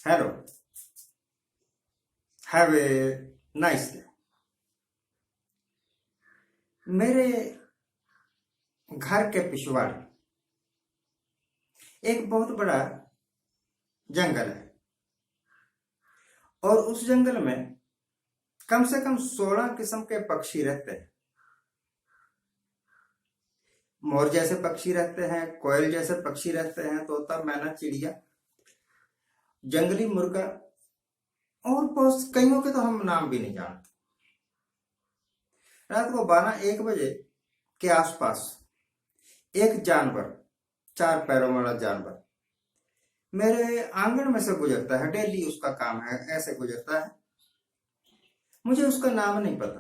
Hello, have a nice day. मेरे घर के पिछवाड़े एक बहुत बड़ा जंगल है और उस जंगल में कम से कम 16 किस्म के पक्षी रहते हैं। मोर जैसे पक्षी रहते हैं, कोयल जैसे पक्षी रहते हैं, तोता, मैना, चिड़िया, जंगली मुर्गा और बहुत कईयों के तो हम नाम भी नहीं जानते। रात को 12-1 बजे के आसपास एक जानवर, 4 पैरों वाला जानवर मेरे आंगन में से गुजरता है। डेली उसका काम है, ऐसे गुजरता है। मुझे उसका नाम नहीं पता,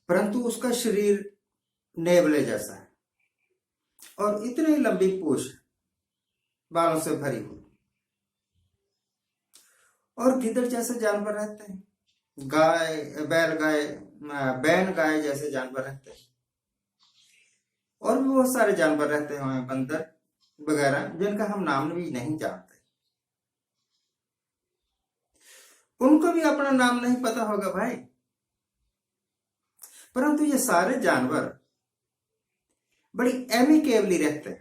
परंतु उसका शरीर नेवले जैसा है और इतनी लंबी पूंछ बालों से भरी हुई। और गिद्ध जैसे जानवर रहते हैं, गाय, बैन गाय जैसे जानवर रहते हैं, और भी बहुत सारे जानवर रहते हैं, बंदर वगैरह, जिनका हम नाम भी नहीं जानते। उनको भी अपना नाम नहीं पता होगा भाई। परंतु ये सारे जानवर बड़ी एमिकेबली रहते हैं।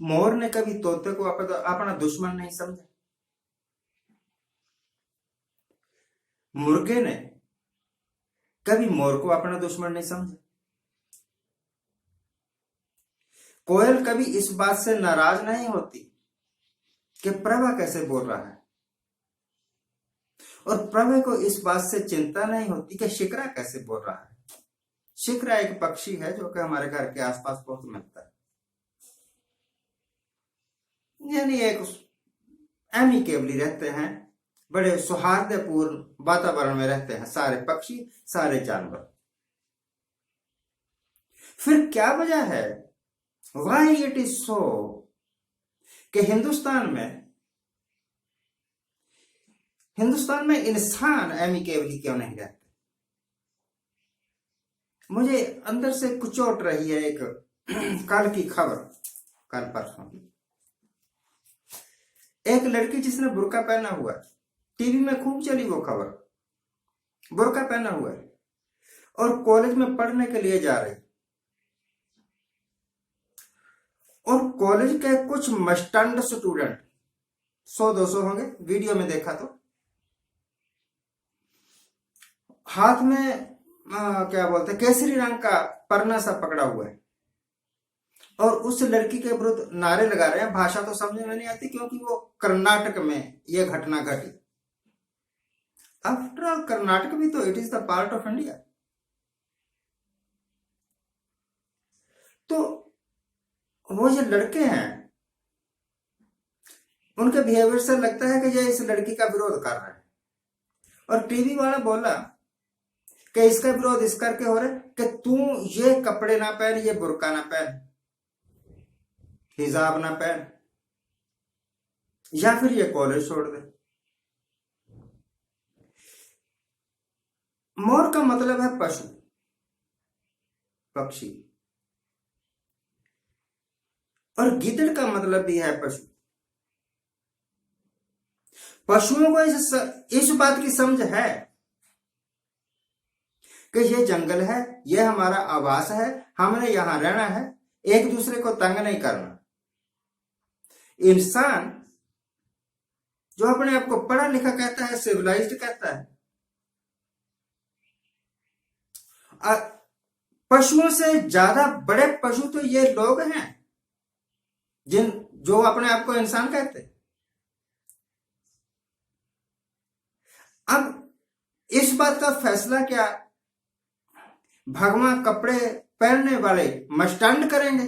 मोर ने कभी तोते को अपना दुश्मन नहीं समझा। मुर्गे ने कभी मोर को अपना दुश्मन नहीं समझा। कोयल कभी इस बात से नाराज नहीं होती कि प्रभा कैसे बोल रहा है, और प्रभा को इस बात से चिंता नहीं होती कि शिकरा कैसे बोल रहा है। शिकरा एक पक्षी है जो कि हमारे घर के आसपास बहुत मिलता है। यानी एक एमिकेबली रहते हैं, बड़े सौहार्दपूर्ण वातावरण में रहते हैं सारे पक्षी, सारे जानवर। फिर क्या वजह है, वाई इट इज सो, कि हिंदुस्तान में इंसान एमिकेबली क्यों नहीं रहते? मुझे अंदर से कुचोट रही है एक कल की खबर। कल परसों एक लड़की जिसने बुर्का पहना हुआ है, टीवी में खूब चली वो खबर। बुर्का पहना हुआ है और कॉलेज में पढ़ने के लिए जा रही, और कॉलेज के कुछ मस्टंड स्टूडेंट, 100-200 होंगे, वीडियो में देखा तो, हाथ में क्या बोलते हैं, केसरी रंग का परना सा पकड़ा हुआ है, और उस लड़की के विरुद्ध नारे लगा रहे हैं। भाषा तो समझ में नहीं आती क्योंकि वो कर्नाटक में ये घटना घटी। आफ्टर ऑल कर्नाटक भी तो it is the part of India. तो वो जो लड़के हैं, उनके बिहेवियर से लगता है कि ये इस लड़की का विरोध कर रहे हैं, और टीवी वाला बोला कि इसका विरोध इस करके हो रहा है कि तू ये कपड़े ना पहन, ये बुर्का ना पहन, हिजाब ना पहन, या फिर ये कॉलेज छोड़ दे। मोर का मतलब है पशु, पक्षी, और गिद्ध का मतलब भी है पशु। पशुओं को इस बात की समझ है कि ये जंगल है, ये हमारा आवास है, हमने यहां रहना है, एक दूसरे को तंग नहीं करना। इंसान जो अपने आप को पढ़ा लिखा कहता है, सिविलाइज्ड कहता है, पशुओं से ज्यादा बड़े पशु तो ये लोग हैं जो अपने आप को इंसान कहते हैं। अब इस बात का फैसला क्या भगवान कपड़े पहनने वाले मस्टंड करेंगे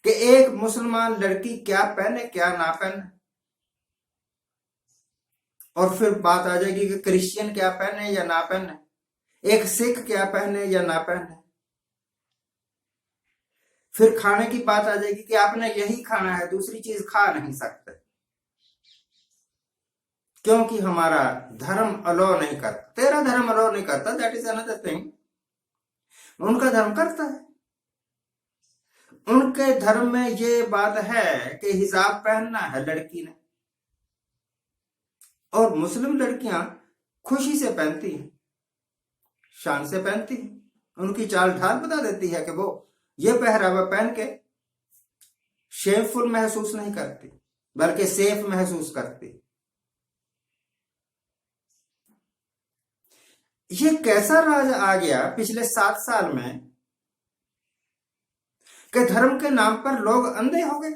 कि एक मुसलमान लड़की क्या पहने क्या ना पहने, और फिर बात आ जाएगी कि क्रिश्चियन क्या पहने या ना पहने, एक सिख क्या पहने या ना पहने। फिर खाने की बात आ जाएगी कि आपने यही खाना है, दूसरी चीज खा नहीं सकते, क्योंकि हमारा धर्म अलो नहीं करता। तेरा धर्म अलो नहीं करता, दैट इज अनदर थिंग। उनका धर्म करता है। उनके धर्म में ये बात है कि हिजाब पहनना है लड़की ने, और मुस्लिम लड़कियां खुशी से पहनती हैं, शान से पहनती हैं। उनकी चाल ढाल बता देती है कि वो ये पहरावा पहन के शेमफुल महसूस नहीं करती, बल्कि सेफ महसूस करती। ये कैसा राज आ गया पिछले 7 साल में कि धर्म के नाम पर लोग अंधे हो गए,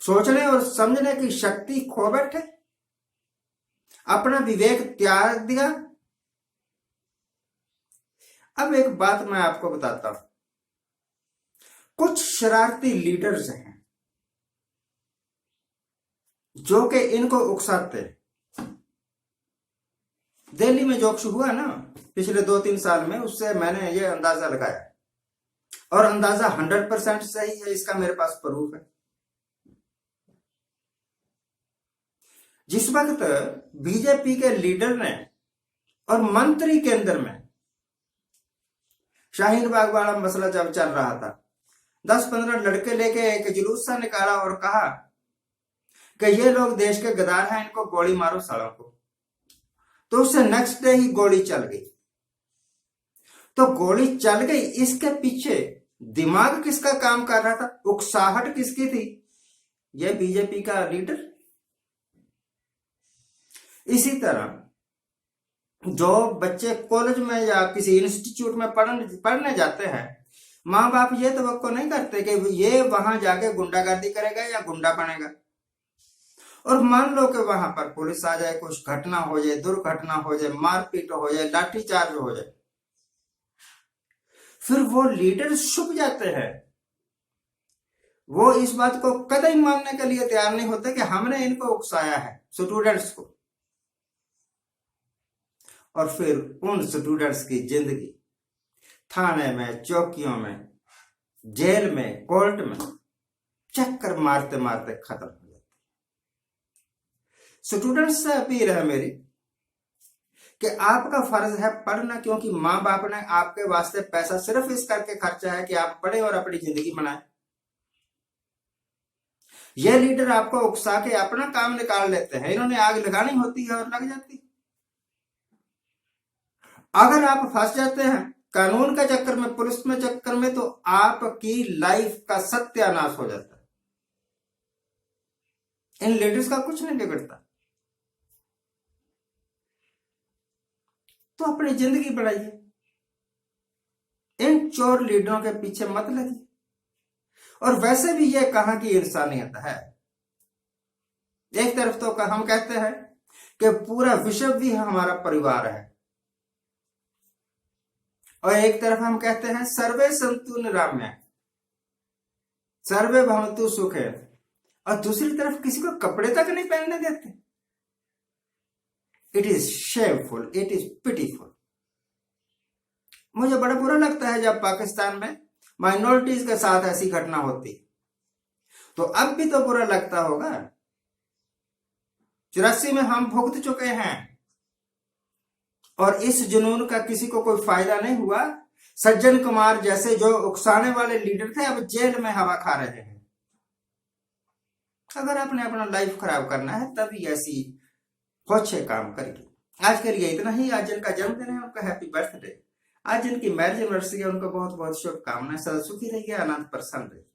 सोचने और समझने की शक्ति खो बैठे, अपना विवेक त्याग दिया। अब एक बात मैं आपको बताता हूं, कुछ शरारती लीडर्स हैं जो कि इनको उकसाते। दिल्ली में जो हुआ ना पिछले 2-3 साल में, उससे मैंने ये अंदाजा लगाया, और अंदाजा 100% सही है, इसका मेरे पास प्रूफ है। जिस वक्त बीजेपी के लीडर ने और मंत्री केंद्र में शाहीन बाग वाला मसला जब चल रहा था, 10-15 लड़के लेके एक जुलूस सा निकाला और कहा कि ये लोग देश के गद्दार हैं, इनको गोली मारो सालों को। तो उससे नेक्स्ट डे ही गोली चल गई। तो गोली चल गई, इसके पीछे दिमाग किसका काम कर रहा था, उकसाहट किसकी थी? ये बीजेपी का लीडर। इसी तरह जो बच्चे कॉलेज में या किसी इंस्टीट्यूट में पढ़ने जाते हैं, माँ बाप ये तवक्को नहीं करते कि ये वहां जाके गुंडागर्दी करेगा या गुंडा बनेगा। और मान लो कि वहां पर पुलिस आ जाए, कुछ घटना हो जाए, दुर्घटना हो जाए, मारपीट हो जाए, लाठीचार्ज हो जाए, फिर वो लीडर छुप जाते हैं। वो इस बात को कतई मानने के लिए तैयार नहीं होते कि हमने इनको उकसाया है, स्टूडेंट्स को। और फिर उन स्टूडेंट्स की जिंदगी थाने में, चौकियों में, जेल में, कोर्ट में चक्कर मारते मारते खत्म हो जाती। स्टूडेंट्स से अपील है मेरी कि आपका फर्ज है पढ़ना, क्योंकि माँ बाप ने आपके वास्ते पैसा सिर्फ इस करके खर्चा है कि आप पढ़े और अपनी जिंदगी बनाए। ये लीडर आपको उकसा के अपना काम निकाल लेते हैं, इन्होंने आग लगानी होती है और लग जाती है। अगर आप फंस जाते हैं कानून के चक्कर में, पुलिस में चक्कर में, तो आपकी लाइफ का सत्यानाश हो जाता है। इन लीडर्स का कुछ नहीं बिगड़ता। तो अपनी जिंदगी बढ़ाइए, इन चोर लीडरों के पीछे मत लगिए। और वैसे भी ये कहां की इंसानियत है? एक तरफ तो हम कहते हैं कि पूरा विश्व भी हमारा परिवार है, और एक तरफ हम कहते हैं सर्वे सन्तु निरामया, सर्वे भवन्तु सुखे, और दूसरी तरफ किसी को कपड़े तक नहीं पहनने देते। It is shameful, it is pitiful. मुझे बड़ा बुरा लगता है जब पाकिस्तान में माइनॉरिटीज के साथ ऐसी घटना होती, तो अब भी तो बुरा लगता होगा। 84 में हम भुगत चुके हैं, और इस जुनून का किसी को कोई फायदा नहीं हुआ। सज्जन कुमार जैसे जो उकसाने वाले लीडर थे, अब जेल में हवा खा रहे हैं। अगर आपने अपना लाइफ खराब करना है तभी ऐसी अच्छे काम करिए। आज के लिए इतना ही। आज जिनका जन्मदिन है उनका हैप्पी बर्थडे, आज जिनकी मैरिज एनिवर्सरी है उनको बहुत बहुत शुभकामनाएं। सदा सुखी रहिए, आनंद प्रसन्न रहिए।